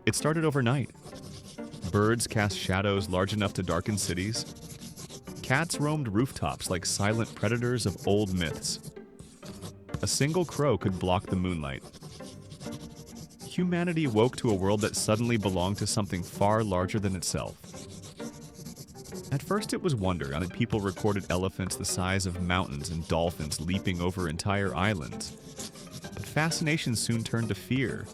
It started overnight. Birds cast shadows large enough to darken cities. Cats roamed rooftops like silent predators of old myths. A single crow could block the moonlight. Humanity woke to a world that suddenly belonged to something far larger than itself. At first it was wonder that people recorded elephants the size of mountains and dolphins leaping over entire islands. But fascination soon turned to fear.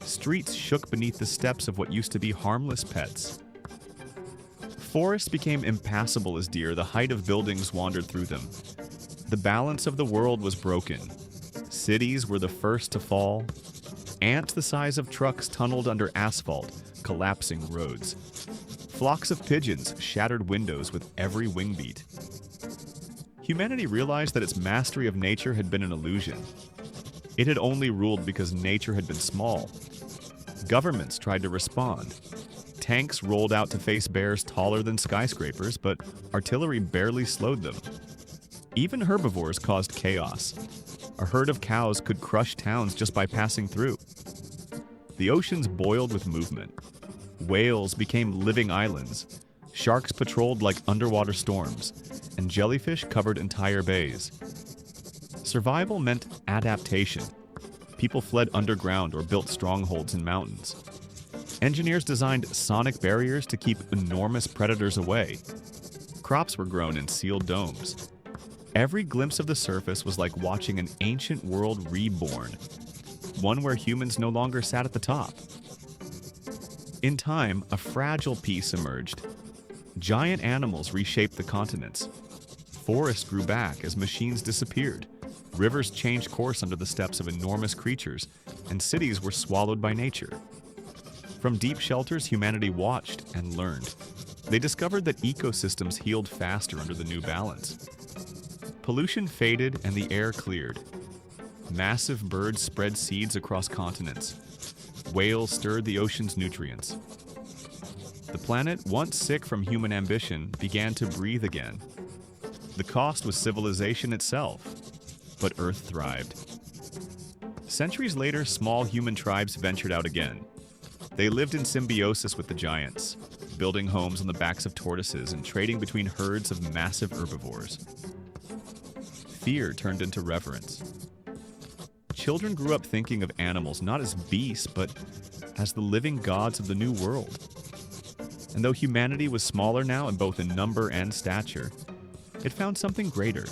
Streets shook beneath the steps of what used to be harmless pets. Forests became impassable as deer, the height of buildings wandered through them. The balance of the world was broken. Cities were the first to fall. Ants the size of trucks tunneled under asphalt, collapsing roads. Flocks of pigeons shattered windows with every wing beat. Humanity realized that its mastery of nature had been an illusion. It had only ruled because nature had been small. Governments tried to respond. Tanks rolled out to face bears taller than skyscrapers, but artillery barely slowed them. Even herbivores caused chaos. A herd of cows could crush towns just by passing through. The oceans boiled with movement. Whales became living islands. Sharks patrolled like underwater storms, and jellyfish covered entire bays. Survival meant adaptation. People fled underground or built strongholds in mountains. Engineers designed sonic barriers to keep enormous predators away. Crops were grown in sealed domes. Every glimpse of the surface was like watching an ancient world reborn, one where humans no longer sat at the top. In time, a fragile peace emerged. Giant animals reshaped the continents. Forests grew back as machines disappeared. Rivers changed course under the steps of enormous creatures, and cities were swallowed by nature. From deep shelters, humanity watched and learned. They discovered that ecosystems healed faster under the new balance. Pollution faded and the air cleared. Massive birds spread seeds across continents. Whales stirred the ocean's nutrients. The planet, once sick from human ambition, began to breathe again. The cost was civilization itself, but Earth thrived. Centuries later, small human tribes ventured out again. They lived in symbiosis with the giants, building homes on the backs of tortoises and trading between herds of massive herbivores. Fear turned into reverence. Children grew up thinking of animals not as beasts, but as the living gods of the new world. And though humanity was smaller now in both in number and stature, it found something greater.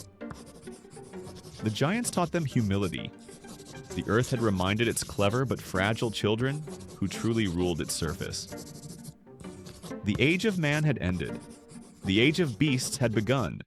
The giants taught them humility. The earth had reminded its clever but fragile children who truly ruled its surface. The age of man had ended. The age of beasts had begun.